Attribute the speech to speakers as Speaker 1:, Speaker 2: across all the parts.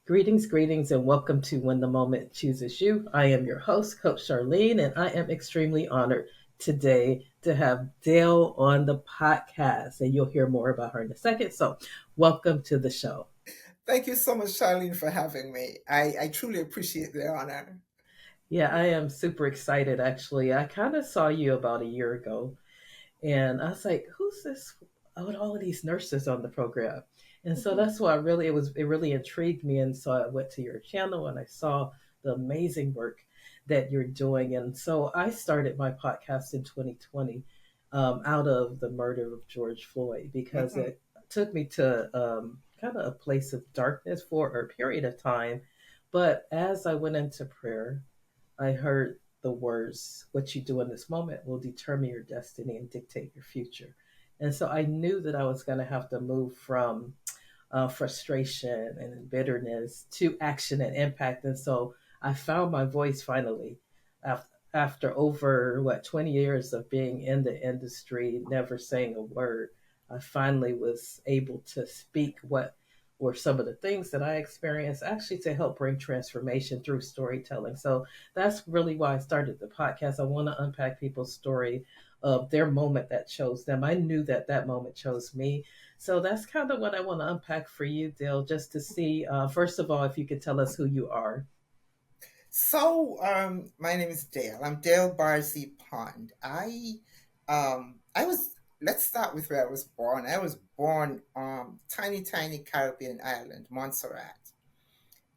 Speaker 1: Greetings, and welcome to When the Moment Chooses You. I am your host, Coach Charlene, and I am extremely honored today to have Dale on the podcast, and you'll hear more about her in a second. So, welcome to the show.
Speaker 2: Thank you so much, Charlene, for having me. I truly appreciate the honor.
Speaker 1: Yeah, I am super excited actually. I kind of saw you about a year ago, and I was like, who's this with all of these nurses on the program? And so
Speaker 2: Mhm.
Speaker 1: that's why it really intrigued me. And so I went to your channel and I saw the amazing work that you're doing. And so I started my podcast in 2020 out of the murder of George Floyd because
Speaker 2: Mhm.
Speaker 1: it took me to kind of a place of darkness for a period of time. But as I went into prayer, I heard the words, what you do in this moment will determine your destiny and dictate your future. And so I knew that I was going to have to move from frustration and bitterness to action and impact. And so I found my voice finally after over 20 years of being in the industry, never saying a word. I finally was able to speak what were some of the things that I experienced actually to help bring transformation through storytelling. So that's really why I started the podcast. I want to unpack people's story of their moment that chose them. I knew that that moment chose me. So that's kind of what I want to unpack for you, Dale, just to see, first of all, if you could tell us who you are.
Speaker 2: My name is Dale. I'm Dale Barzey-Pond. I was. Let's start with where I was born. I was born tiny Caribbean island, Montserrat,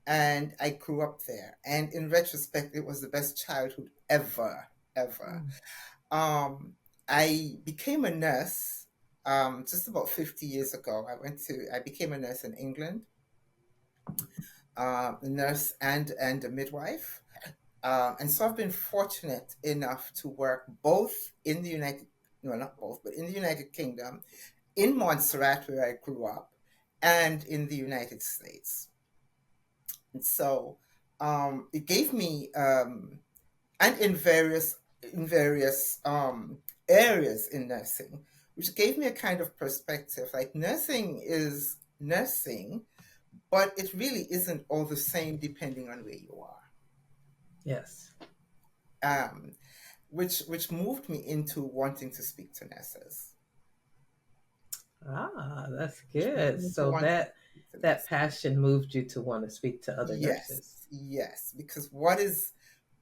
Speaker 2: and I grew up there. And in retrospect, it was the best childhood ever.
Speaker 1: Mm.
Speaker 2: Um, I became a nurse just about 50 years ago. I became a nurse in England, a nurse and a midwife. And so I've been fortunate enough to work both in the United, no, not both, but in the United Kingdom, in Montserrat, where I grew up, and in the United States. And so it gave me, and in various areas in nursing, which gave me a kind of perspective. Like nursing is nursing, but it really isn't all the same depending on where you
Speaker 1: Yes.
Speaker 2: are. Which moved me into wanting to speak to nurses.
Speaker 1: Ah, that's
Speaker 2: Which moved
Speaker 1: good.
Speaker 2: me into
Speaker 1: So
Speaker 2: wanting to speak to
Speaker 1: that
Speaker 2: nurses.
Speaker 1: passion moved you to want to speak to other
Speaker 2: Yes,
Speaker 1: nurses.
Speaker 2: yes, because what is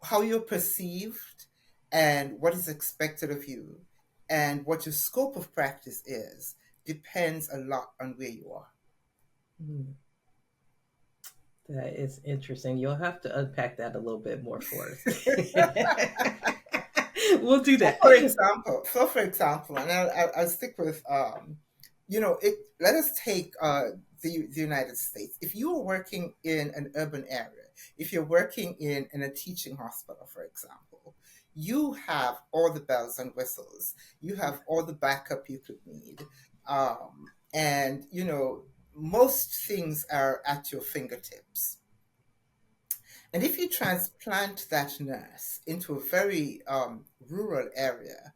Speaker 2: how you're perceived and what is expected of you and what your scope of practice is depends a lot on where you are.
Speaker 1: Mm, that is interesting. You'll have to unpack that a little bit more for us. We'll do
Speaker 2: So
Speaker 1: that.
Speaker 2: for example, and I'll stick with, let us take the United States. If you are working in an urban area, if you're working in a teaching hospital, for example, you have all the bells and whistles. You have all the backup you could need. And, most things are at your fingertips. And if you transplant that nurse into a very rural area,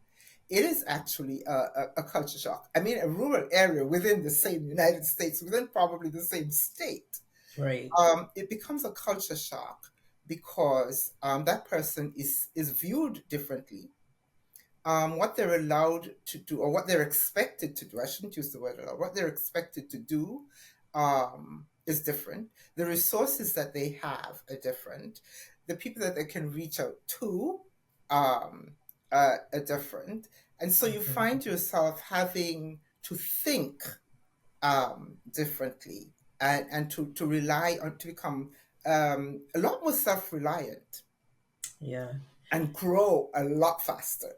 Speaker 2: it is actually a culture shock. I mean, a rural area within the same United States, within probably the same state,
Speaker 1: Right.
Speaker 2: it becomes a culture shock because that person is viewed differently. What they're allowed to do, or what they're expected to do, I shouldn't use the word allowed, what they're expected to do is different. The resources that they have are different. The people that they can reach out to um, are different. And so you
Speaker 1: Mhm.
Speaker 2: find yourself having to think differently and to rely on, to become a lot more self reliant
Speaker 1: Yeah.
Speaker 2: and grow a lot faster.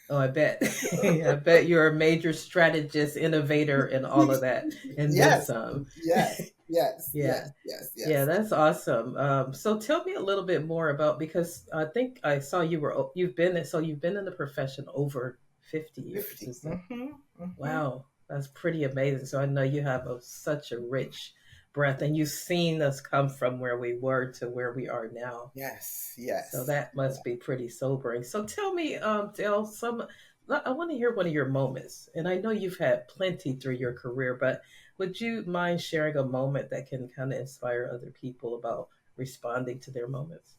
Speaker 1: Oh, I bet. I bet you're a major strategist, innovator, and all of that, and then
Speaker 2: Yes,
Speaker 1: some.
Speaker 2: yes,
Speaker 1: Yeah. Yeah,
Speaker 2: yes.
Speaker 1: that's awesome. So tell me a little bit more about, because I think I saw you've been in the profession over 50 years.
Speaker 2: 50.
Speaker 1: Is that
Speaker 2: Hmm.
Speaker 1: wow? That's pretty amazing. So I know you have such a rich breadth, and you've seen us come from where we were to where we are now.
Speaker 2: Yes,
Speaker 1: So
Speaker 2: yes.
Speaker 1: that must be pretty sobering. So tell me, Dale, I want to hear one of your moments. And I know you've had plenty through your career, but Would you mind sharing a moment that can kind of inspire other people about responding to their moments?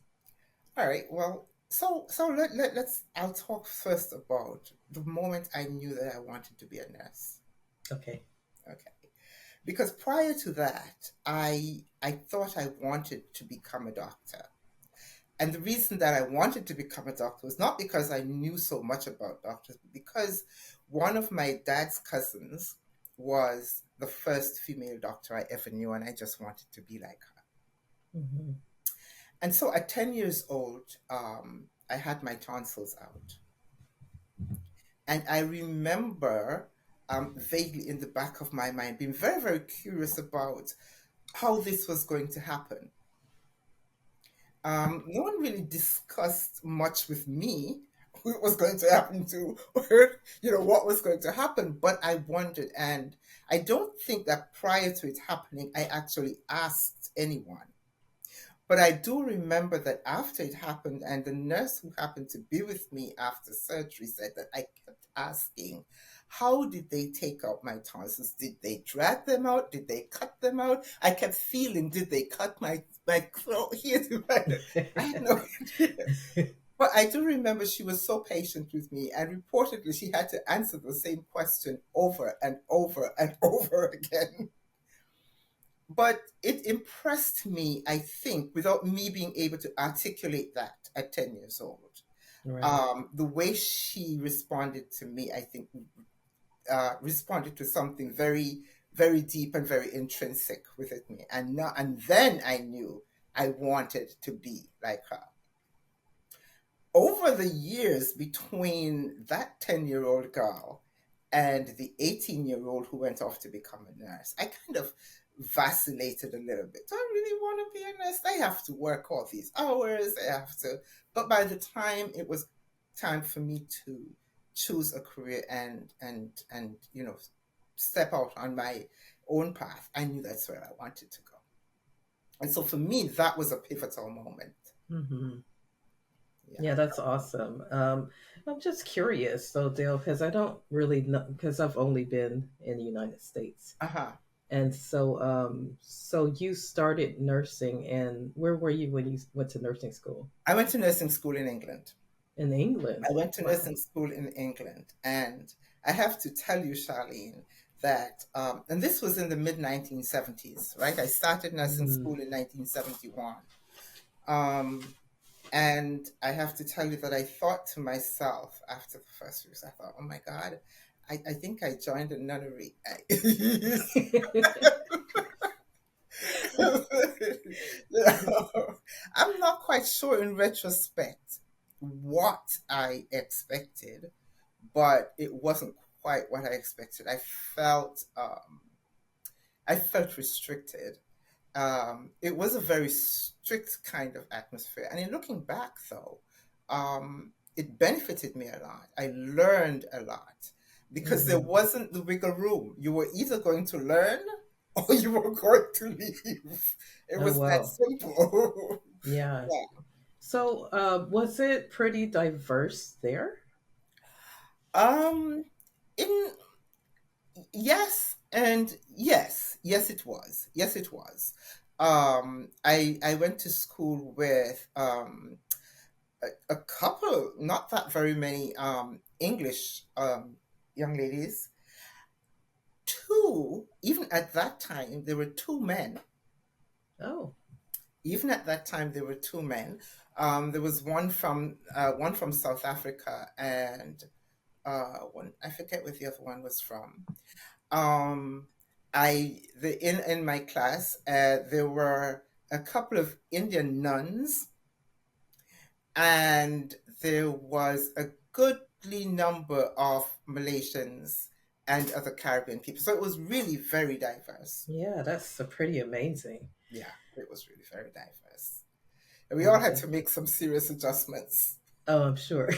Speaker 2: All right. Well, let's. I'll talk first about the moment I knew that I wanted to be a nurse.
Speaker 1: Okay.
Speaker 2: Okay. Because prior to that, I thought I wanted to become a doctor. And the reason that I wanted to become a doctor was not because I knew so much about doctors, but because one of my dad's cousins was the first female doctor I ever knew, and I just wanted to be like her.
Speaker 1: Hmm.
Speaker 2: And so at 10 years old, I had my tonsils out. And I remember vaguely in the back of my mind being very, very curious about how this was going to happen. No one really discussed much with me what was going to happen to, or what was going to happen. But I wondered, and I don't think that prior to it happening, I actually asked anyone. But I do remember that after it happened, and the nurse who happened to be with me after surgery said that I kept asking, how did they take out my tonsils? Did they drag them out? Did they cut them out? I kept feeling, did they cut my throat here? I had no idea. But I do remember she was so patient with me, and reportedly she had to answer the same question over and over and over again. But it impressed me, I think, without me being able to articulate that at 10 years old.
Speaker 1: Right.
Speaker 2: The way she responded to me, I think, responded to something very, very deep and very intrinsic within me. And then I knew I wanted to be like her. Over the years between that 10-year-old girl and the 18-year-old who went off to become a nurse, I kind of vacillated a little bit. Do I really want to be a nurse? I have to work all these hours. I have to. But by the time it was time for me to choose a career and step out on my own path, I knew that's where I wanted to go. And so for me, that was a pivotal moment.
Speaker 1: Hmm.
Speaker 2: Yeah.
Speaker 1: Yeah, that's awesome. I'm just curious, though, Dale, because I don't really know, because I've only been in the United States.
Speaker 2: Uh-huh.
Speaker 1: And so you started nursing, and where were you when you went to nursing school?
Speaker 2: I went to nursing school in England.
Speaker 1: In England.
Speaker 2: I went to
Speaker 1: Wow.
Speaker 2: nursing school in England, and I have to tell you, Charlene, that and this was in the mid 1970s, right? I started nursing
Speaker 1: Mm.
Speaker 2: school in 1971, um, and I have to tell you that I thought to myself after the first weeks, I thought, oh my God, I think I joined a nunnery. I'm not quite sure in retrospect what I expected, but it wasn't quite what I expected. I felt restricted. It was a very strict kind of atmosphere, and in looking back, though, it benefited me a lot. I learned a lot because there
Speaker 1: Hmm.
Speaker 2: wasn't the wiggle room. You were either going to learn or you were going to leave. It
Speaker 1: Oh,
Speaker 2: was that
Speaker 1: wow.
Speaker 2: simple.
Speaker 1: Yeah.
Speaker 2: Yeah.
Speaker 1: So, was it pretty diverse there?
Speaker 2: Um, in Yes and yes, yes it was, yes it was. I went to school with a couple, not that very many English young ladies. Two, even at that time, there were two men.
Speaker 1: Oh.
Speaker 2: Even at that time, there were two men. There was one from South Africa, and one, I forget where the other one was from. Um, in my class, there were a couple of Indian nuns, and there was a goodly number of Malaysians and other Caribbean people. So it was really very diverse.
Speaker 1: Yeah, that's pretty amazing.
Speaker 2: Yeah, it was really very diverse. And we all had
Speaker 1: Okay.
Speaker 2: to make some serious adjustments.
Speaker 1: Oh, I'm sure.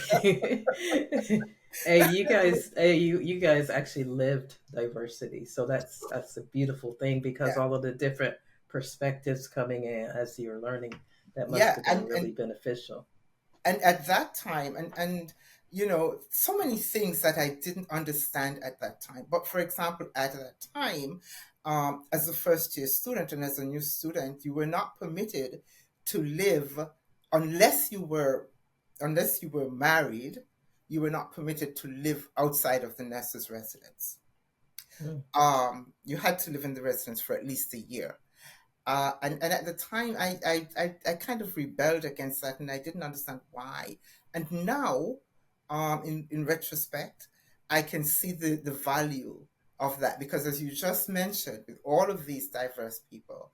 Speaker 1: Hey, you guys actually lived diversity, so that's a beautiful thing because
Speaker 2: Yeah,
Speaker 1: all of the different perspectives coming in as you're learning, that must
Speaker 2: yeah,
Speaker 1: have been really beneficial.
Speaker 2: and at that time, and so many things that I didn't understand at that time. But for example, at that time, as a first year student and as a new student, you were not permitted to live unless you were married. You were not permitted to live outside of the nurse's residence.
Speaker 1: Mm.
Speaker 2: You had to live in the residence for at least a year. And at the time, I kind of rebelled against that, and I didn't understand why. And now, in retrospect, I can see the value of that, because as you just mentioned, with all of these diverse people,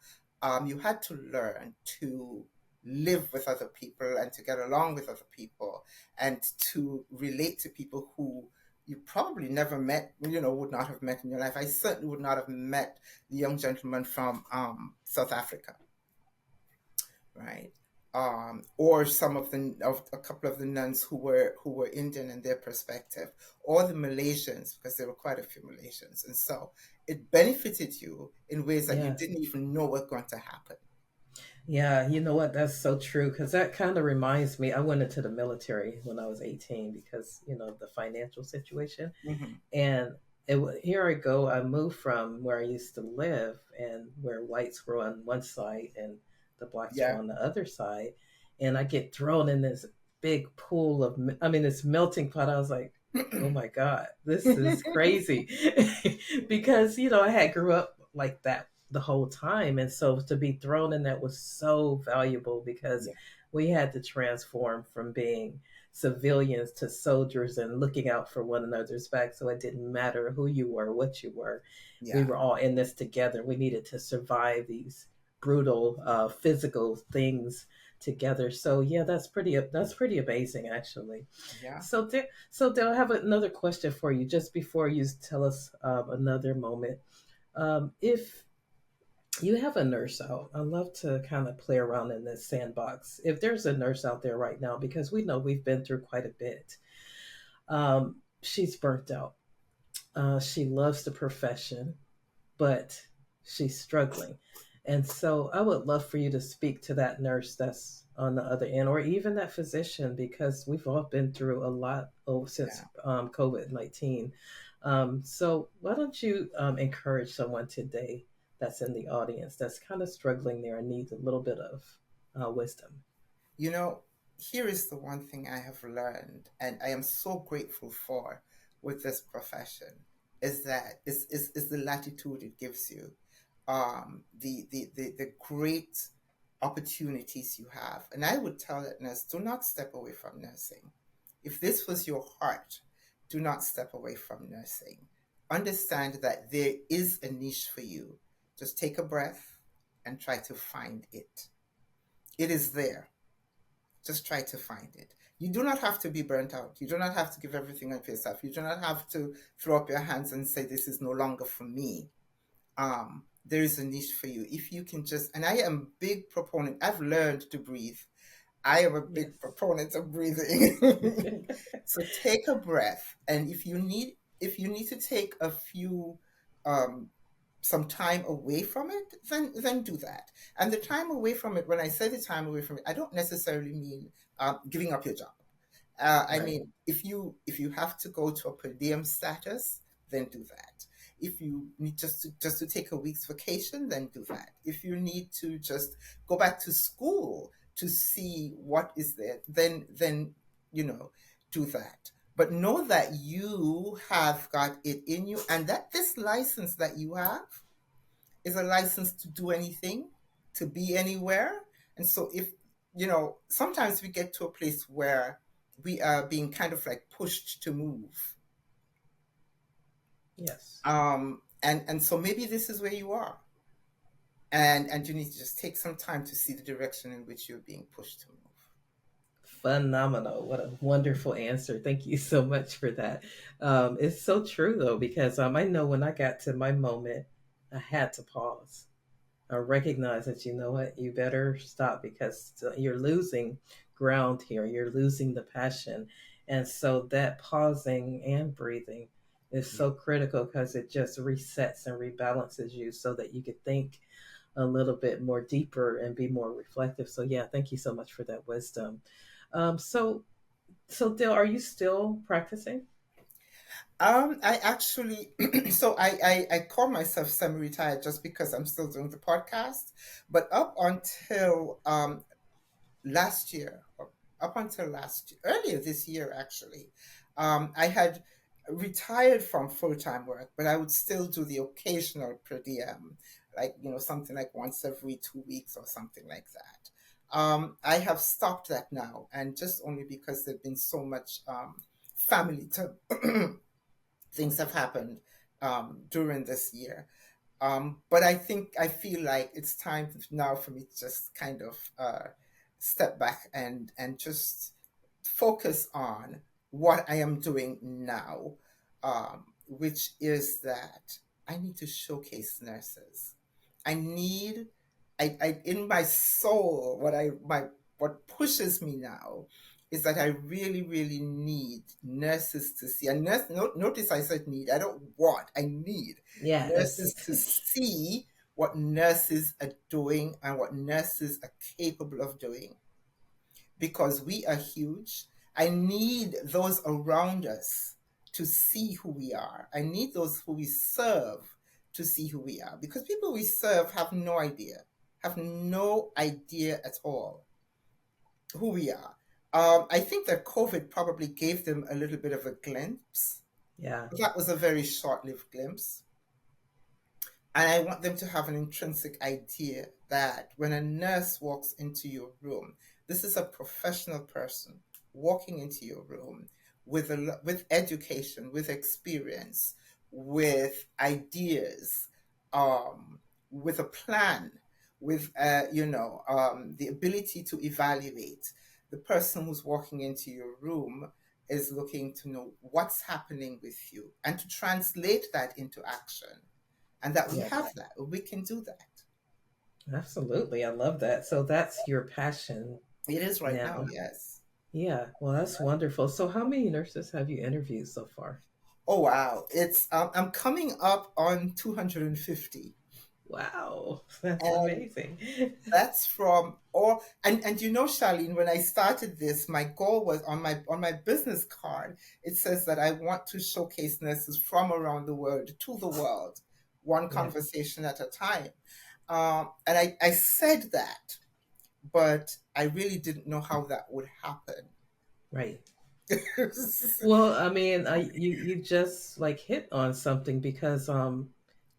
Speaker 2: you had to learn to live with other people and to get along with other people and to relate to people who you probably never met, would not have met in your life. I certainly would not have met the young gentleman from South Africa, right? Or some of a couple of the nuns who were Indian in their perspective, or the Malaysians, because there were quite a few Malaysians, and so it benefited you in ways that you
Speaker 1: Yes.
Speaker 2: didn't even know were going to happen.
Speaker 1: Yeah, you know what? That's so true because that kind of reminds me. I went into the military when I was 18 because, the financial situation.
Speaker 2: Mm-hmm.
Speaker 1: And here I go. I moved from where I used to live and where whites were on one side and the blacks were
Speaker 2: Yeah.
Speaker 1: on the other side. And I get thrown in this big pool of, I mean, this melting pot. I was like, oh my God, this is crazy. Because, I had grew up like that the whole time. And so to be thrown in that was so valuable because
Speaker 2: Yeah.
Speaker 1: we had to transform from being civilians to soldiers and looking out for one another's back. So it didn't matter who you were, what you were. We
Speaker 2: Yeah.
Speaker 1: were all in this together. We needed to survive these brutal physical things together. So yeah, that's pretty amazing actually.
Speaker 2: Yeah.
Speaker 1: So I have another question for you just before you tell us another moment. If you have a nurse out. I love to kind of play around in this sandbox. If there's a nurse out there right now, because we know we've been through quite a bit, she's burnt out. She loves the profession, but she's struggling. And so I would love for you to speak to that nurse that's on the other end, or even that physician, because we've all been through a lot since
Speaker 2: Yeah.
Speaker 1: COVID-19. So why don't you encourage someone today that's in the audience that's kind of struggling there and needs a little bit of wisdom?
Speaker 2: You know, here is the one thing I have learned, and I am so grateful for with this profession, is the latitude it gives you, the great opportunities you have. And I would tell that nurse, do not step away from nursing. If this was your heart, do not step away from nursing. Understand that there is a niche for you. Just take a breath and try to find it. It is there. Just try to find it. You do not have to be burnt out. You do not have to give everything up yourself. You do not have to throw up your hands and say, this is no longer for me. There is a niche for you. If you can just, and I am a big proponent, I've learned to breathe. I am a big
Speaker 1: Yes.
Speaker 2: proponent of breathing. So take a breath. And if you need to take a few um, some time away from it, then do that. And the time away from it, when I say the time away from it, I don't necessarily mean giving up your job. I
Speaker 1: Right.
Speaker 2: mean, if you have to go to a per diem status, then do that. If you need just to take a week's vacation, then do that. If you need to just go back to school to see what is there, then you know do that. But know that you have got it in you, and that this license that you have is a license to do anything, to be anywhere. And so if sometimes we get to a place where we are being kind of like pushed to move.
Speaker 1: Yes.
Speaker 2: And so maybe this is where you are. And you need to just take some time to see the direction in which you're being pushed to move.
Speaker 1: Phenomenal. What a wonderful answer. Thank you so much for that. It's so true, though, because I know when I got to my moment, I had to pause. I recognize that, you know what, you better stop because you're losing ground here. You're losing the passion. And so that pausing and breathing is
Speaker 2: Yeah.
Speaker 1: so critical because it just resets and rebalances you so that you could think a little bit more deeper and be more reflective. So yeah, thank you so much for that wisdom. So Dale, are you still practicing?
Speaker 2: I actually, so I call myself semi-retired just because I'm still doing the podcast. But up until last year, or up until last earlier this year, actually, I had retired from full-time work, but I would still do the occasional per diem, like, something like once every 2 weeks or something like that. I have stopped that now, and just only because there've been so much family things have happened during this year. But I feel like it's time now for me to just kind of step back and just focus on what I am doing now, which is that I need to showcase nurses. I need, in my soul, what pushes me now is that I really, really need nurses to see. And notice I said need. I don't want. I need
Speaker 1: Yes.
Speaker 2: nurses to see what nurses are doing and what nurses are capable of doing, because we are huge. I need those around us to see who we are. I need those who we serve to see who we are, because people we serve have no idea at all who we are. I think that COVID probably gave them a little bit of a glimpse.
Speaker 1: Yeah.
Speaker 2: That was a very short lived glimpse. And I want them to have an intrinsic idea that when a nurse walks into your room, this is a professional person walking into your room with education, with experience, with ideas, with a plan, with the ability to evaluate. The person who's walking into your room is looking to know what's happening with you and to translate that into action, and that we have
Speaker 1: Yes.
Speaker 2: that, we can do that.
Speaker 1: Absolutely. I love that. So that's your passion
Speaker 2: It is right now,
Speaker 1: now.
Speaker 2: yes.
Speaker 1: Yeah. Well, that's wonderful. So how many nurses have you interviewed so far?
Speaker 2: Oh wow, it's I'm coming up on 250,
Speaker 1: Wow. That's
Speaker 2: and
Speaker 1: amazing.
Speaker 2: that's from all. And Charlene, when I started this, my goal was on my business card. It says that I want to showcase nurses from around the world to the world, one
Speaker 1: Yes.
Speaker 2: conversation at a time. And I said that, but I really didn't know how that would happen.
Speaker 1: Right. Well, I mean, you just like hit on something because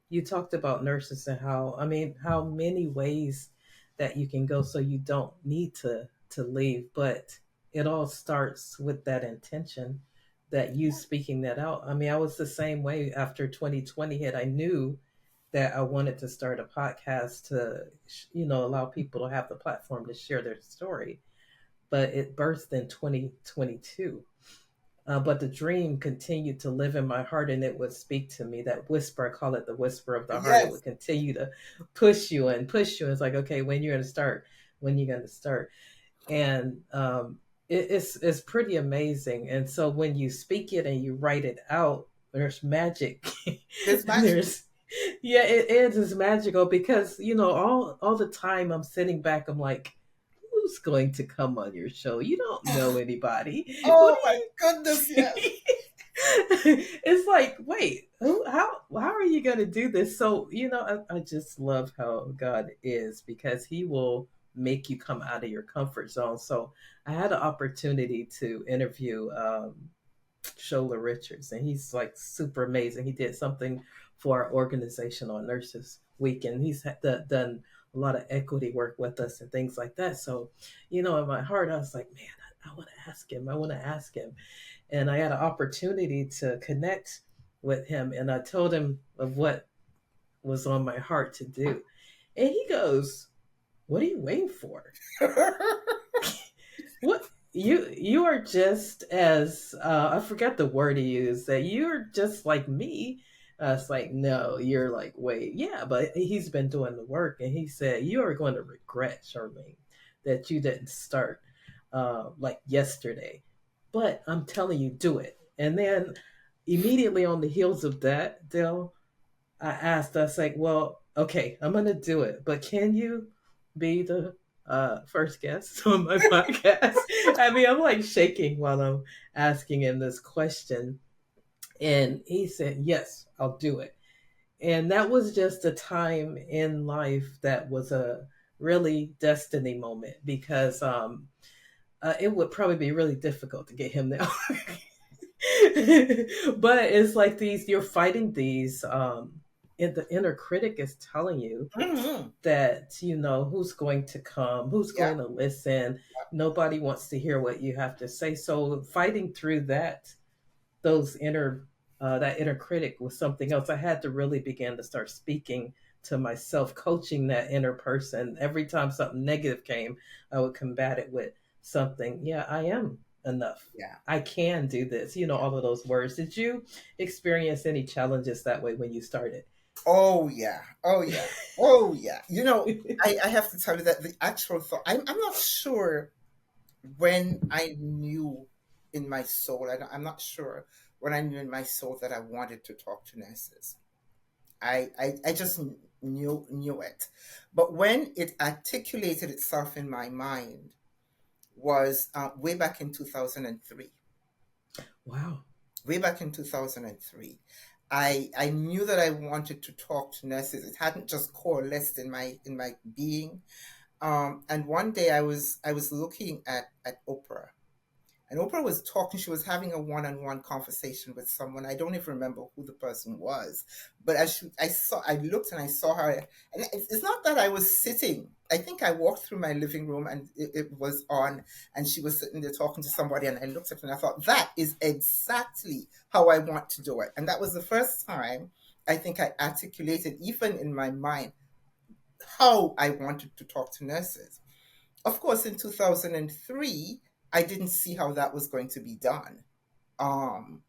Speaker 1: you talked about nurses and how, I mean, how many ways that you can go so you don't need to leave, but it all starts with that intention, that you speaking that out. I mean, I was the same way after 2020 hit. I knew that I wanted to start a podcast to allow people to have the platform to share their story, but it birthed in 2022. But the dream continued to live in my heart, and it would speak to me. That whisper, I call it the whisper of the heart. It
Speaker 2: Yes.
Speaker 1: would continue to push you and push you. It's like, okay, when you're going to start? When you're going to start? And it's pretty amazing. And so when you speak it and you write it out, there's magic.
Speaker 2: It's magical.
Speaker 1: There's yeah, it is magical because all the time I'm sitting back, I'm like, who's going to come on your show? You don't know anybody. What
Speaker 2: Oh
Speaker 1: do
Speaker 2: my
Speaker 1: you
Speaker 2: goodness, yes.
Speaker 1: it's like, wait, how are you going to do this? So, I just love how God is, because he will make you come out of your comfort zone. So I had an opportunity to interview Shola Richards, and he's like super amazing. He did something for our organization on Nurses Week, and he's done a lot of equity work with us and things like that. So, in my heart, I was like, man, I want to ask him. I want to ask him. And I had an opportunity to connect with him, and I told him of what was on my heart to do. And he goes, "What are you waiting for? What you are just as I forget the word he used, that you're just like me." It's like, no, you're like, wait, yeah, but he's been doing the work, and he said you are going to regret, Charlene, that you didn't start like yesterday. But I'm telling you, do it. And then immediately on the heels of that, Dell, I asked us like, well, okay, I'm gonna do it, but can you be the first guest on my podcast? I mean, I'm like shaking while I'm asking him this question, And he said, yes, I'll do it. And that was just a time in life that was a really destiny moment because it would probably be really difficult to get him now. But it's like these, you're fighting these, and the inner critic is telling you
Speaker 2: Hmm.
Speaker 1: that, who's going to come, who's
Speaker 2: Yeah.
Speaker 1: going to listen. Nobody wants to hear what you have to say. So fighting through those inner that inner critic was something else. I had to really begin to start speaking to myself, coaching that inner person. Every time something negative came, I would combat it with something. Yeah, I am enough.
Speaker 2: Yeah.
Speaker 1: I can do this.
Speaker 2: Yeah.
Speaker 1: All of those words. Did you experience any challenges that way when you started?
Speaker 2: Oh yeah. Oh yeah. Oh yeah. I have to tell you that the actual thought, I'm not sure when I knew in my soul, I'm not sure when I knew in my soul that I wanted to talk to nurses. I just knew it. But when it articulated itself in my mind was way back in 2003.
Speaker 1: Wow.
Speaker 2: Way back in 2003. I knew that I wanted to talk to nurses. It hadn't just coalesced in my being. And one day I was looking at Oprah, and Oprah was talking. She was having a one-on-one conversation with someone. I don't even remember who the person was, but I looked and I saw her, and it's not that I was sitting. I think I walked through my living room and it was on, and she was sitting there talking to somebody, and I looked at her and I thought that is exactly how I want to do it. And that was the first time I think I articulated, even in my mind, how I wanted to talk to nurses. Of course, in 2003, I didn't see how that was going to be done. Um,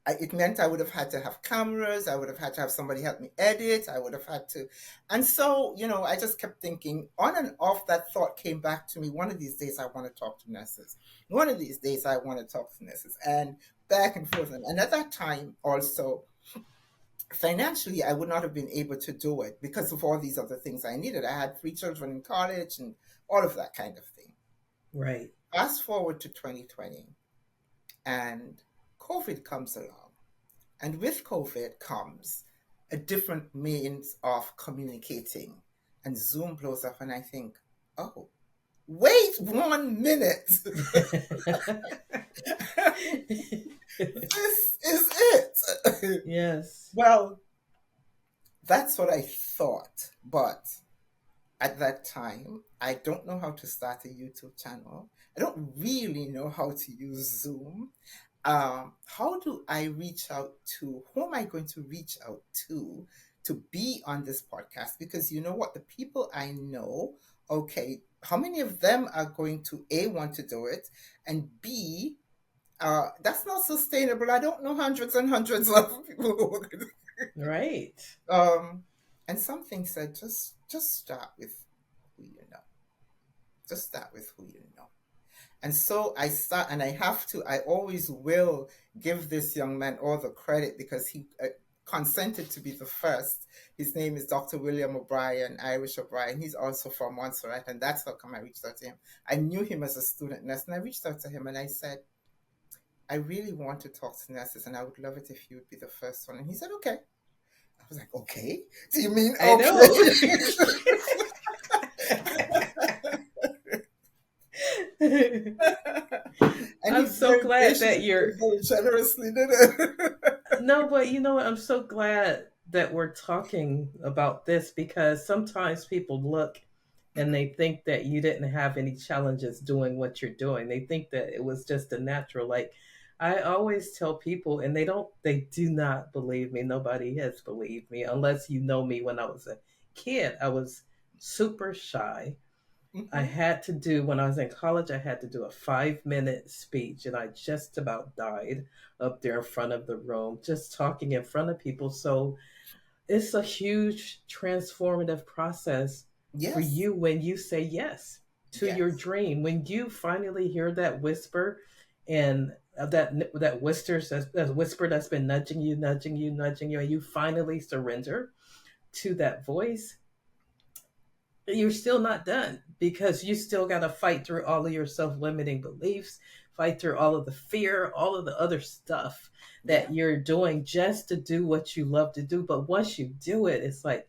Speaker 2: it meant I would have had to have cameras. I would have had to have somebody help me edit. I would have had to. And so, I just kept thinking on and off. That thought came back to me. One of these days, I want to talk to nurses. One of these days, I want to talk to nurses. And back and forth. And at that time, also, financially, I would not have been able to do it because of all these other things I needed. I had 3 children in college and all of that kind of thing.
Speaker 1: Right.
Speaker 2: Fast forward to 2020, and COVID comes along. And with COVID comes a different means of communicating. And Zoom blows up, and I think, oh, wait 1 minute. This is it.
Speaker 1: Yes.
Speaker 2: Well, that's what I thought. But at that time, I don't know how to start a YouTube channel. I don't really know how to use Zoom. How do I reach out to, who am I going to reach out to be on this podcast? Because you know what? The people I know, okay, how many of them are going to A, want to do it, and B, that's not sustainable. I don't know hundreds and hundreds of people who are going
Speaker 1: Right.
Speaker 2: to. And something said, just start with who you know. Just start with who you know. And so I start, and I always will give this young man all the credit because he consented to be the first. His name is Dr. William O'Brien, Irish O'Brien. He's also from Montserrat, and that's how come I reached out to him. I knew him as a student nurse, and I reached out to him and I said, I really want to talk to nurses, and I would love it if you would be the first one. And he said, okay. I was like, okay? Do you mean
Speaker 1: I
Speaker 2: okay?
Speaker 1: know.
Speaker 2: And he
Speaker 1: I'm so
Speaker 2: very
Speaker 1: glad that
Speaker 2: graciously
Speaker 1: you're
Speaker 2: and very generously did it.
Speaker 1: no, but you know what? I'm so glad that we're talking about this because sometimes people look and they think that you didn't have any challenges doing what you're doing. They think that it was just a natural. Like I always tell people, and they do not believe me. Nobody has believed me unless you know me when I was a kid. I was super shy. I
Speaker 2: Mhm.
Speaker 1: had to do, when I was in college, I had to do a 5 minute speech, and I just about died up there in front of the room, just talking in front of people. So it's a huge transformative process for
Speaker 2: Yes,
Speaker 1: you when you say yes to your
Speaker 2: yes,
Speaker 1: dream. When you finally hear that whisper and that whisper that's been nudging you, nudging you, nudging you, and you finally surrender to that voice, you're still not done because you still got to fight through all of your self-limiting beliefs, fight through all of the fear, all of the other stuff
Speaker 2: Yeah.
Speaker 1: that you're doing just to do what you love to do. But once you do it, it's like,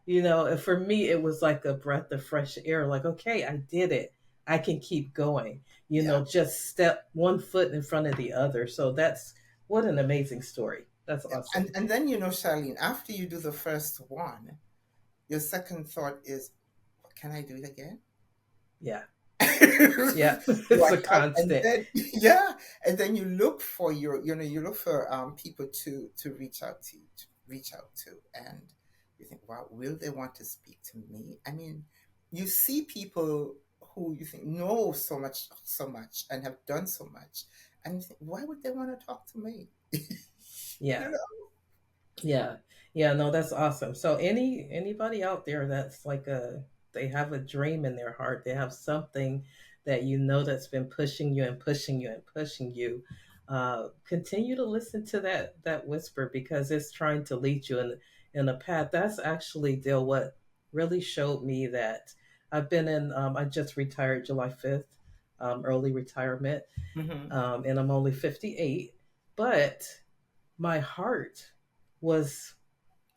Speaker 1: for me, it was like a breath of fresh air. Like, okay, I did it. I can keep going.
Speaker 2: Yeah.
Speaker 1: Just step one foot in front of the other. So that's what an amazing story. That's
Speaker 2: Yeah.
Speaker 1: awesome.
Speaker 2: And then, Charlene, after you do the first one, your second thought is, can I do it again?
Speaker 1: Yeah. Yeah.
Speaker 2: Do
Speaker 1: It's
Speaker 2: I
Speaker 1: a
Speaker 2: have, and
Speaker 1: constant.
Speaker 2: then yeah, and then you look for you look for people to reach out to, and you think, wow, will they want to speak to me? I mean, you see people who you think know so much and have done so much, and you think, why would they want to talk to me?
Speaker 1: Yeah.
Speaker 2: You know?
Speaker 1: Yeah. Yeah, no, that's awesome. So anybody out there that's like they have a dream in their heart, they have something that that's been pushing you and pushing you and pushing you. Continue to listen to that whisper because it's trying to lead you in a path. That's actually Dale what really showed me that I've been in I just retired July 5th, early retirement.
Speaker 2: Mm-hmm.
Speaker 1: And I'm only 58, but my heart was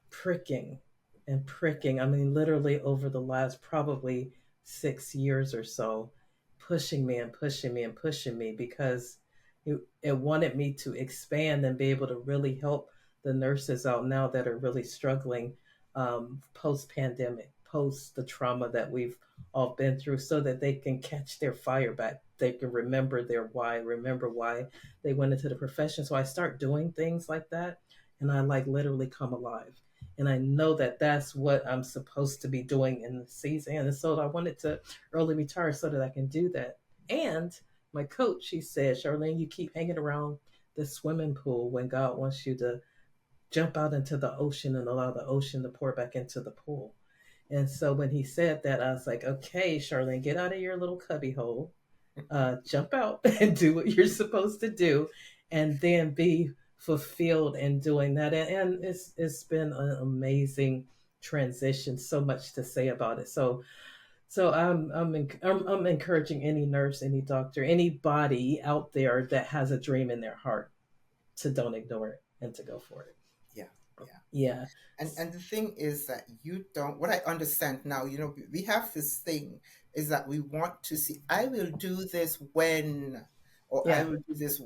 Speaker 1: pricking and pricking. I mean, literally over the last probably 6 years or so, pushing me and pushing me and pushing me because it wanted me to expand and be able to really help the nurses out now that are really struggling post pandemic, post the trauma that we've all been through, so that they can catch their fire back. They can remember their why, remember why they went into the profession. So I start doing things like that and I like literally come alive. And I know that that's what I'm supposed to be doing in the season. And so I wanted to early retire so that I can do that. And my coach, she said, Charlene, you keep hanging around the swimming pool when God wants you to jump out into the ocean and allow the ocean to pour back into the pool. And so when he said that, I was like, okay, Charlene, get out of your little cubby hole, jump out and do what you're supposed to do, and then be fulfilled in doing that. And it's been an amazing transition. So much to say about it. So I'm encouraging any nurse, any doctor, anybody out there that has a dream in their heart to don't ignore it and to go for it.
Speaker 2: Yeah, yeah.
Speaker 1: Yeah.
Speaker 2: And the thing is that you don't, what I understand now, we have this thing is that we want to see, I will do this when, or I
Speaker 1: Yeah.
Speaker 2: will do this,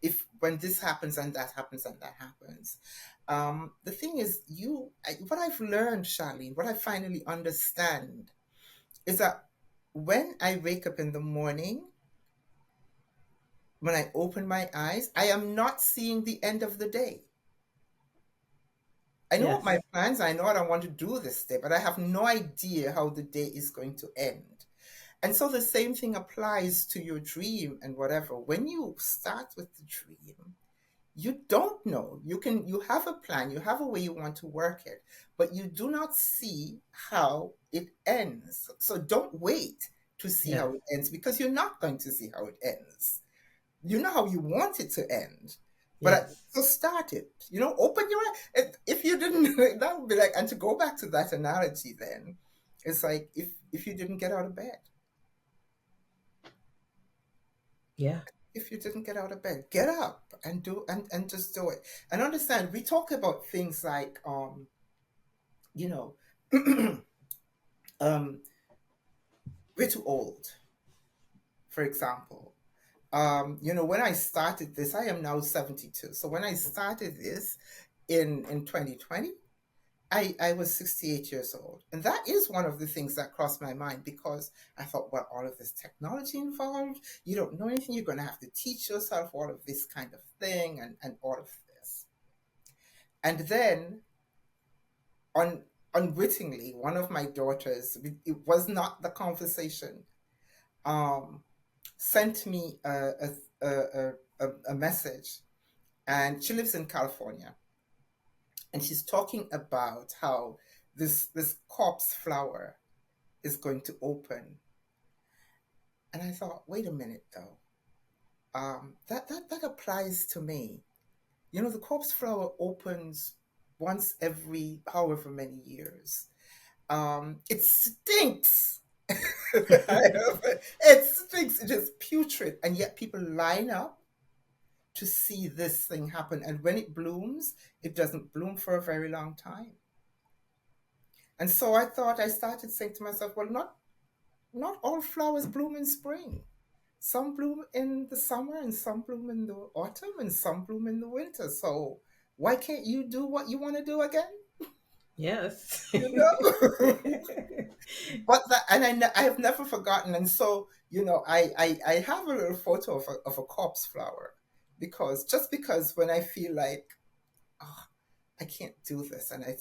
Speaker 2: if when this happens and that happens and that happens. The thing is, what I've learned, Charlene, what I finally understand is that when I wake up in the morning, when I open my eyes, I am not seeing the end of the day. I know what my
Speaker 1: Yes.
Speaker 2: plans are. I know what I want to do this day, but I have no idea how the day is going to end. And so the same thing applies to your dream and whatever. When you start with the dream, you don't know. You have a plan, you have a way you want to work it, but you do not see how it ends. So don't wait to see
Speaker 1: Yeah.
Speaker 2: how it ends because you're not going to see how it ends. You know how you want it to end, but
Speaker 1: Yes.
Speaker 2: so start it. Open your eyes. If you didn't, that would be like, and to go back to that analogy, then it's like if you didn't get out of bed,
Speaker 1: Yeah.
Speaker 2: if you didn't get out of bed, get up and do and just do it. And understand, we talk about things like you know, um, we're too old, for example. When I started this, I am now 72. So when I started this in 2020, I was 68 years old. And that is one of the things that crossed my mind because I thought, well, all of this technology involved, you don't know anything, you're going to have to teach yourself all of this kind of thing and all of this. And then, un, unwittingly, one of my daughters, it was not the conversation, um, sent me a message. And she lives in California. And she's talking about how this corpse flower is going to open. And I thought, wait a minute though. That applies to me. The corpse flower opens once every however many years. It stinks. It thinks it is putrid, and yet people line up to see this thing happen. And when it blooms, it doesn't bloom for a very long time. And so I started saying to myself, well, not all flowers bloom in spring. Some bloom in the summer, and some bloom in the autumn, and some bloom in the winter. So why can't you do what you want to do again?
Speaker 1: Yes.
Speaker 2: You know? But that, and I have never forgotten. And so, I have a little photo of a corpse flower, because just because when I feel like, oh, I can't do this, and I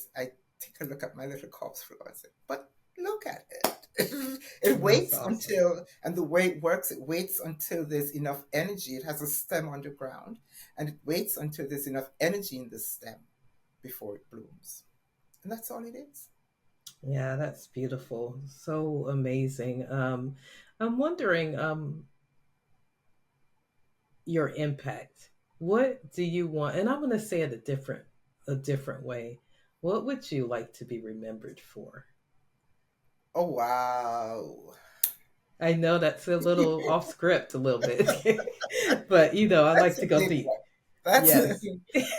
Speaker 2: take a look at my little corpse flower and say, but look at it. It
Speaker 1: That's
Speaker 2: waits
Speaker 1: awesome.
Speaker 2: until, and the way it works, it waits until there's enough energy. It has a stem underground, and it waits until there's enough energy in the stem before it blooms. And that's all it is.
Speaker 1: Yeah, that's beautiful. So amazing. I'm wondering, your impact. What do you want? And I'm going to say it a different way. What would you like to be remembered for?
Speaker 2: Oh, wow.
Speaker 1: I know that's a little off script, a little bit, but I
Speaker 2: That's
Speaker 1: like
Speaker 2: a
Speaker 1: to go
Speaker 2: big
Speaker 1: deep.
Speaker 2: one. That's
Speaker 1: Yes.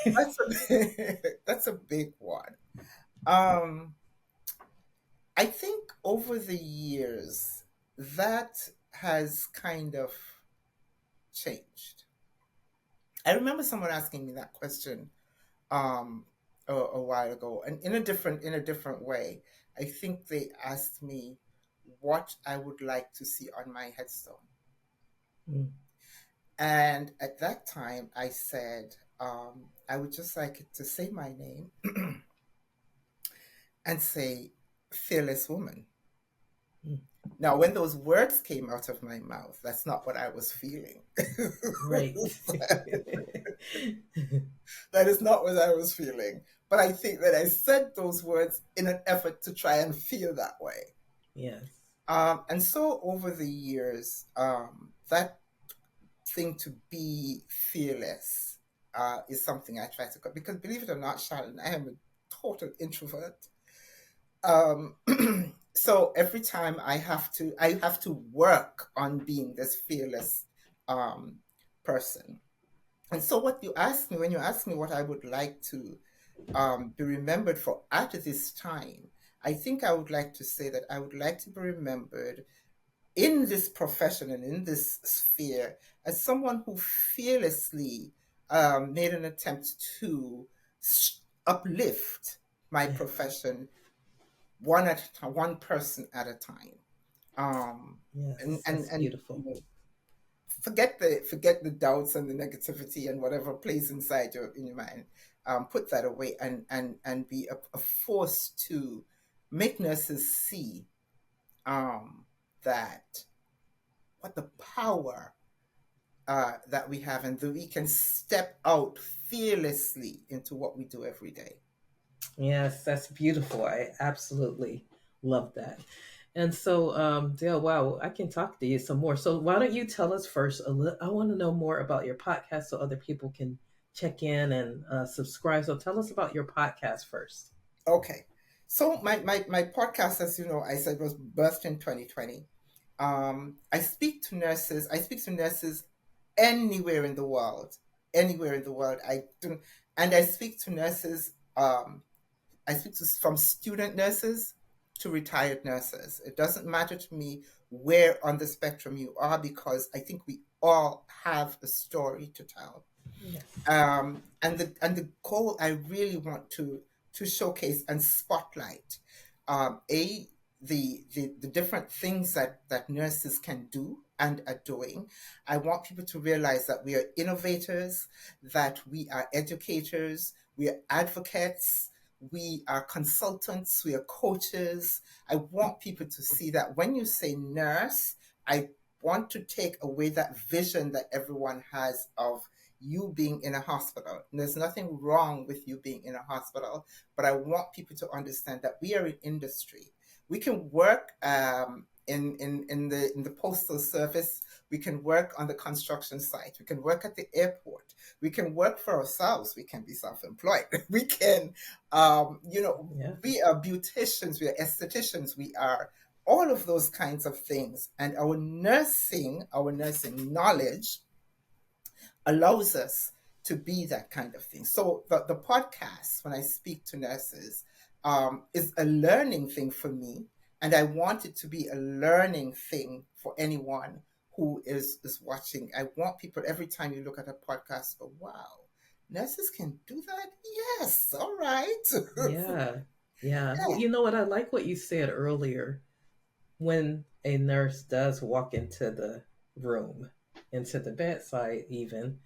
Speaker 2: that's a that's a big one. Um, I think over the years that has kind of changed. I remember someone asking me that question um a while ago, and in a different way. I think they asked me what I would like to see on my headstone.
Speaker 1: Mm.
Speaker 2: And at that time I said, I would just like it to say my name and say fearless woman.
Speaker 1: Mm.
Speaker 2: Now, when those words came out of my mouth, that's not what I was feeling.
Speaker 1: Right.
Speaker 2: That is not what I was feeling. But I think that I said those words in an effort to try and feel that way.
Speaker 1: Yes.
Speaker 2: And so over the years, that thing to be fearless is something I try to, because believe it or not, Charlene, I am a total introvert. Um, so every time I have to work on being this fearless um, person. And so when you ask me what I would like to be remembered for at this time, I think I would like to say that I would like to be remembered in this profession and in this sphere as someone who fearlessly made an attempt to uplift my
Speaker 1: Yes.
Speaker 2: profession one at a time, one person at a time. Um, and
Speaker 1: Yes.
Speaker 2: and
Speaker 1: That's
Speaker 2: and
Speaker 1: beautiful.
Speaker 2: forget the doubts and the negativity and whatever plays inside your mind. Put that away, and be a force to make nurses see that what the power that we have, and that we can step out fearlessly into what we do every day.
Speaker 1: Yes, that's beautiful. I absolutely love that. And so, Dale, wow, I can talk to you some more. So, why don't you tell us first? I want to know more about your podcast so other people can check in and subscribe. So, tell us about your podcast first.
Speaker 2: Okay. So my podcast, as you know, I said, was birthed in 2020. I speak to nurses anywhere in the world, anywhere in the world. And I speak to nurses. I speak to from student nurses to retired nurses. It doesn't matter to me where on the spectrum you are, because I think we all have a story to tell.
Speaker 1: Yes.
Speaker 2: And the goal I really want to showcase and spotlight, a the different things that nurses can do and are doing. I want people to realize that we are innovators, that we are educators, we are advocates, we are consultants, we are coaches. I want people to see that when you say nurse, I want to take away that vision that everyone has of you being in a hospital. And there's nothing wrong with you being in a hospital, but I want people to understand that we are in industry. We can work in the postal service. We can work on the construction site. We can work at the airport. We can work for ourselves. We can be self-employed. Um, you know,
Speaker 1: Yeah.
Speaker 2: we are beauticians. We are estheticians. We are all of those kinds of things. And our nursing knowledge allows us to be that kind of thing. So the podcast, when I speak to nurses, is a learning thing for me, and I want it to be a learning thing for anyone who is watching. I want people, every time you look at a podcast, go, "Wow, nurses can do that." Yes, all right.
Speaker 1: Yeah. Yeah. Well,
Speaker 2: Yeah.
Speaker 1: you know what? I like what you said earlier. When a nurse does walk into the room, into the bedside, even,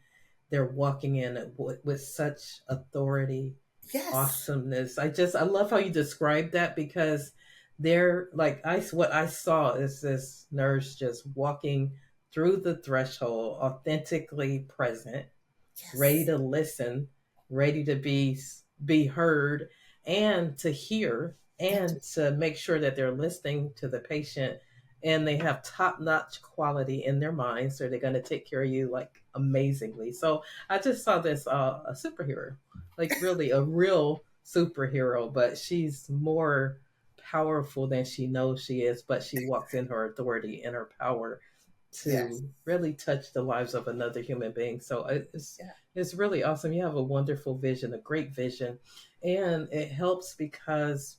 Speaker 1: they're walking in with such authority,
Speaker 2: Yes.
Speaker 1: awesomeness. I love how you describe that, because they're like, what I saw is this nurse just walking through the threshold, authentically present, ready
Speaker 2: Yes.
Speaker 1: to listen, ready to be heard, and to hear,
Speaker 2: And to,
Speaker 1: and to make sure that they're listening to the patient, and they have top-notch quality in their mind, so they're going to take care of you like amazingly. So I just saw this a superhero, like really a real superhero, but she's more powerful than she knows she is, but she walks in her authority and her power
Speaker 2: yes.
Speaker 1: to really touch the lives of another human being. So
Speaker 2: Yeah.
Speaker 1: it's really awesome. You have a wonderful vision, a great vision, and it helps because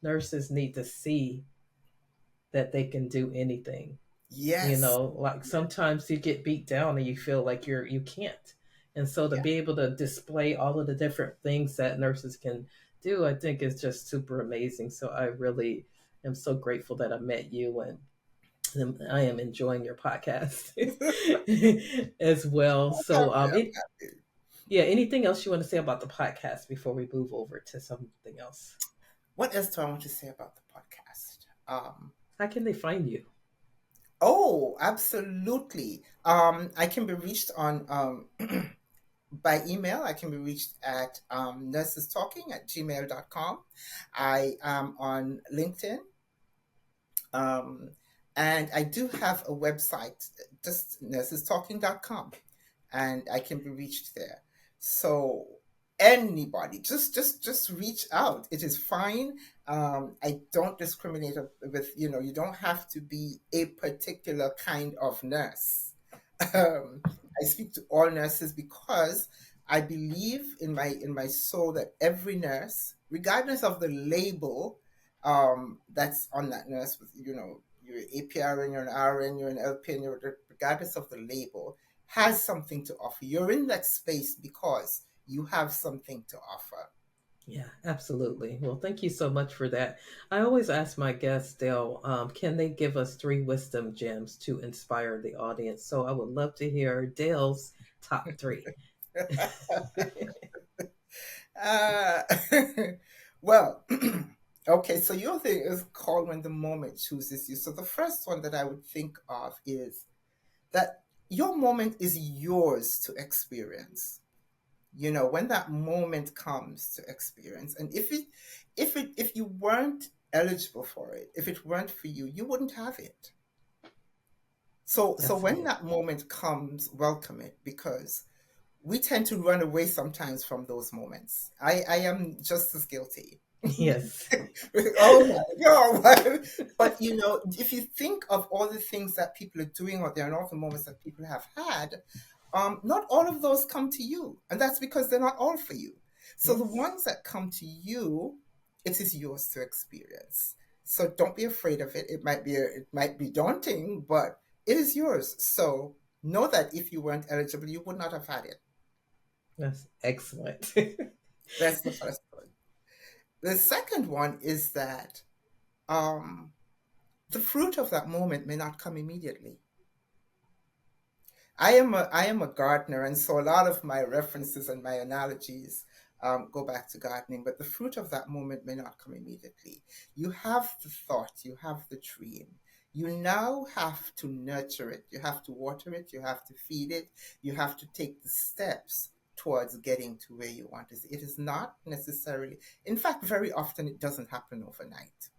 Speaker 1: nurses need to see that they can do anything. You
Speaker 2: Yes.
Speaker 1: know, like sometimes you get beat down and you feel like you can't. And so to
Speaker 2: Yeah.
Speaker 1: be able to display all of the different things that nurses can do, I think is just super amazing. So I really am so grateful that I met you, and I am enjoying your podcast as well.
Speaker 2: I'm
Speaker 1: So,
Speaker 2: happy. I'm happy.
Speaker 1: yeah, anything else you want to say about the podcast before we move over to something else?
Speaker 2: What else do I want to say about the podcast?
Speaker 1: How can they find you?
Speaker 2: Oh, absolutely. I can be reached on by email. I can be reached at nursestalking@gmail.com. I am on LinkedIn. Um, and I do have a website, just nursestalking.com, and I can be reached there. So anybody, just reach out. It is fine. I don't discriminate with, you don't have to be a particular kind of nurse. I speak to all nurses because I believe in my soul that every nurse, regardless of the label that's on that nurse, with you're APRN, you're an RN, you're an LPN, regardless of the label, has something to offer. You're in that space because you have something to offer.
Speaker 1: Yeah, absolutely. Well, thank you so much for that. I always ask my guests, Dale, can they give us three wisdom gems to inspire the audience? So I would love to hear Dale's top three.
Speaker 2: uh, well, okay, so your thing is called when the moment chooses you. So the first one that I would think of is that your moment is yours to experience. When that moment comes to experience, and if you weren't eligible for it, if it weren't for you, you wouldn't have it. So when that
Speaker 1: Absolutely.
Speaker 2: moment comes, welcome it, because we tend to run away sometimes from those moments. I am just as guilty.
Speaker 1: Yes.
Speaker 2: Oh my God. But if you think of all the things that people are doing out there and all the moments that people have had, not all of those come to you. And that's because they're not all for you. So the
Speaker 1: Yes.
Speaker 2: ones that come to you, it is yours to experience. So don't be afraid of it. It might be daunting, but it is yours. So know that if you weren't eligible, you would not have had it.
Speaker 1: That's excellent.
Speaker 2: That's the first one. The second one is that um, the fruit of that moment may not come immediately. I am a gardener, and so a lot of my references and my analogies go back to gardening. But the fruit of that moment may not come immediately. You have the thought, you have the dream. You now have to nurture it. You have to water it. You have to feed it. You have to take the steps towards getting to where you want it. It is not necessarily, in fact, very often it doesn't happen overnight.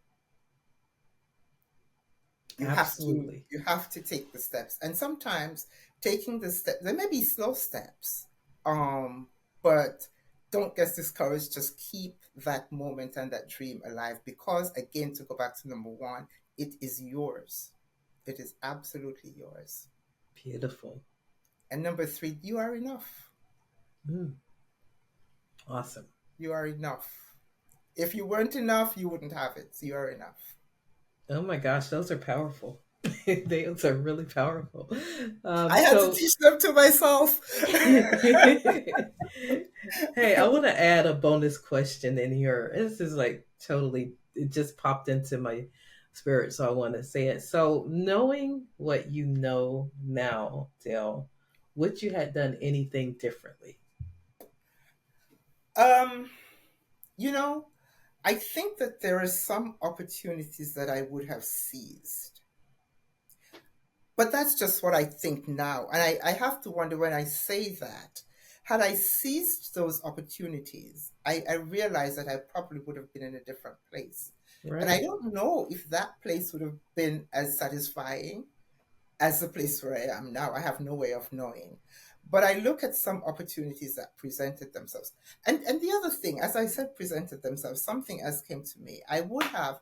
Speaker 2: you have to
Speaker 1: Absolutely.
Speaker 2: you have to take the steps, and sometimes taking the step, there may be slow steps, but don't get discouraged. Just keep that moment and that dream alive, because again, to go back to number one, it is yours. It is absolutely yours.
Speaker 1: Beautiful.
Speaker 2: And number three, you are enough.
Speaker 1: Mm, awesome.
Speaker 2: You are enough. If you weren't enough, you wouldn't have it. So you are enough.
Speaker 1: Oh my gosh, those are powerful. Those are really powerful.
Speaker 2: I had to
Speaker 1: So,
Speaker 2: teach them to myself.
Speaker 1: hey, I want to add a bonus question in here. This is like totally, it just popped into my spirit, so I want to say it. So, knowing what you know now, Dale, would you have done anything differently?
Speaker 2: um, you know, I think that there are some opportunities that I would have seized. But that's just what I think now. And I have to wonder when I say that, had I seized those opportunities, I realize that I probably would have been in a different place. And I
Speaker 1: Right.
Speaker 2: don't know if that place would have been as satisfying as the place where I am now. I have no way of knowing. But I look at some opportunities that presented themselves. And the other thing, as I said, presented themselves, something else came to me. I would have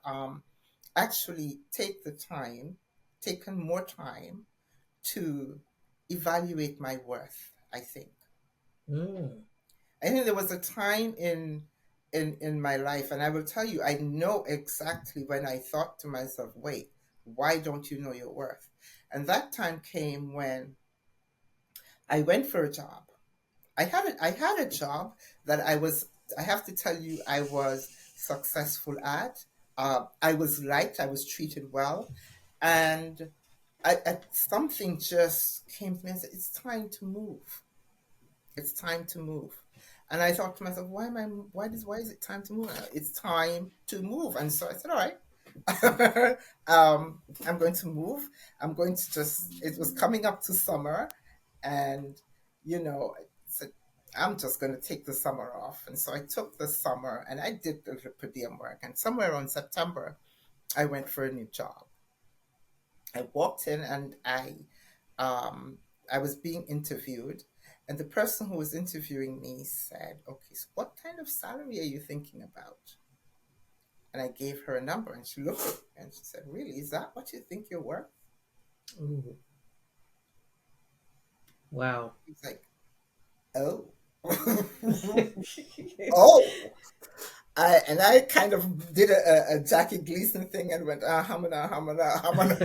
Speaker 2: actually taken more time to evaluate my worth, I think.
Speaker 1: Mm,
Speaker 2: I think there was a time in my life, and I will tell you, I know exactly when I thought to myself, wait, why don't you know your worth? And that time came when I went for a job. I had a job that I have to tell you, I was successful at. I was liked, I was treated well, and something just came to me and said, "It's time to move. It's time to move." And I thought to myself, why is it time to move? It's time to move. And so I said, all right, I'm going to move. I'm going to it was coming up to summer. And, I said, I'm just going to take the summer off. And so I took the summer and I did the per diem work. And somewhere around September, I went for a new job. I walked in and I was being interviewed, and the person who was interviewing me said, "Okay, so what kind of salary are you thinking about?" And I gave her a number, and she looked at me and she said, "Really, is that what you think you're worth?"
Speaker 1: ooh, wow.
Speaker 2: He's like, "Oh, oh." And I kind of did a Jackie Gleason thing and went, hamana, hamana, hamana.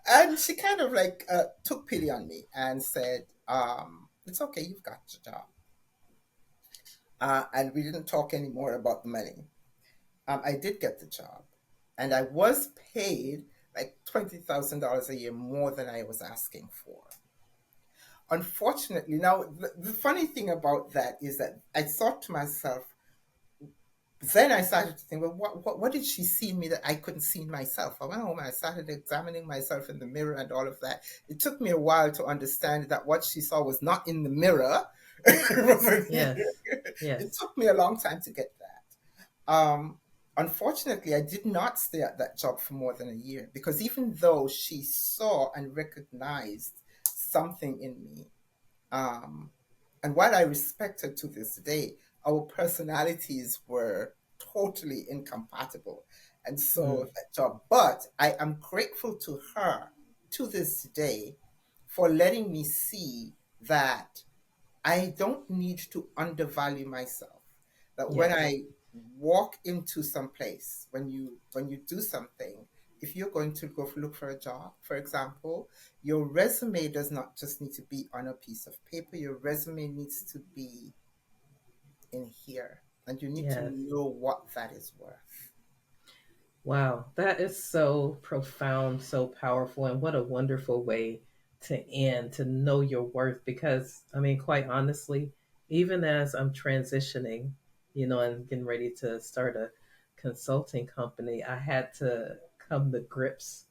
Speaker 2: And she kind of like took pity on me and said, "It's okay, you've got your job." And we didn't talk anymore about the money. I did get the job, and I was paid like $20,000 a year more than I was asking for. Unfortunately, now the funny thing about that is that I thought to myself, then I started to think, well, what did she see in me that I couldn't see in myself? I went home and I started examining myself in the mirror and all of that. It took me a while to understand that what she saw was not in the mirror.
Speaker 1: Yes,
Speaker 2: It
Speaker 1: yes,
Speaker 2: took me a long time to get that. Unfortunately, I did not stay at that job for more than a year because even though she saw and recognized something in me, um, and while I respect her to this day, our personalities were totally incompatible. And so
Speaker 1: mm,
Speaker 2: that job, but I am grateful to her to this day for letting me see that I don't need to undervalue myself. That when
Speaker 1: yes,
Speaker 2: I walk into some place, when you do something, if you're going to go look for a job, for example, your resume does not just need to be on a piece of paper. Your resume needs to be in here, and you need to
Speaker 1: yes.
Speaker 2: know what that is worth.
Speaker 1: Wow, that is so profound, so powerful, and what a wonderful way to end, to know your worth. Because, I mean, quite honestly, even as I'm transitioning, and getting ready to start a consulting company, I had to come to grips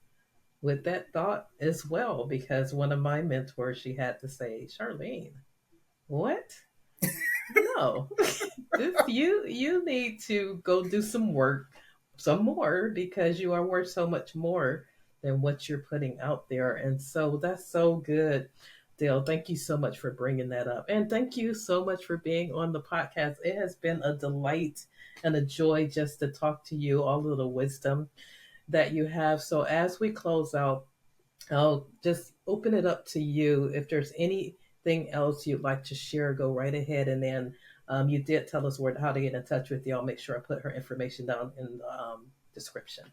Speaker 1: with that thought as well. Because one of my mentors, she had to say, Charlene, what? No, this you need to go do some work, some more, because you are worth so much more than what you're putting out there. And so that's so good. Dale, thank you so much for bringing that up. And thank you so much for being on the podcast. It has been a delight and a joy just to talk to you, all of the wisdom that you have. So, as we close out, I'll just open it up to you. If there's anything else you'd like to share, go right ahead. And then you did tell us how to get in touch with you. I'll make sure I put her information down in the description.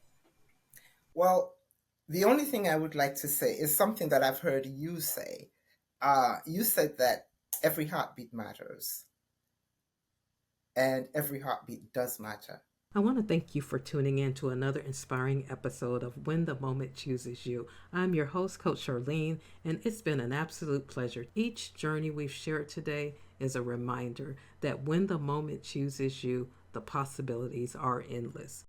Speaker 2: Well, the only thing I would like to say is something that I've heard you say. You said that every heartbeat matters, and every heartbeat does matter.
Speaker 1: I want to thank you for tuning in to another inspiring episode of When the Moment Chooses You. I'm your host, Coach Charlene, and it's been an absolute pleasure. Each journey we've shared today is a reminder that when the moment chooses you, the possibilities are endless.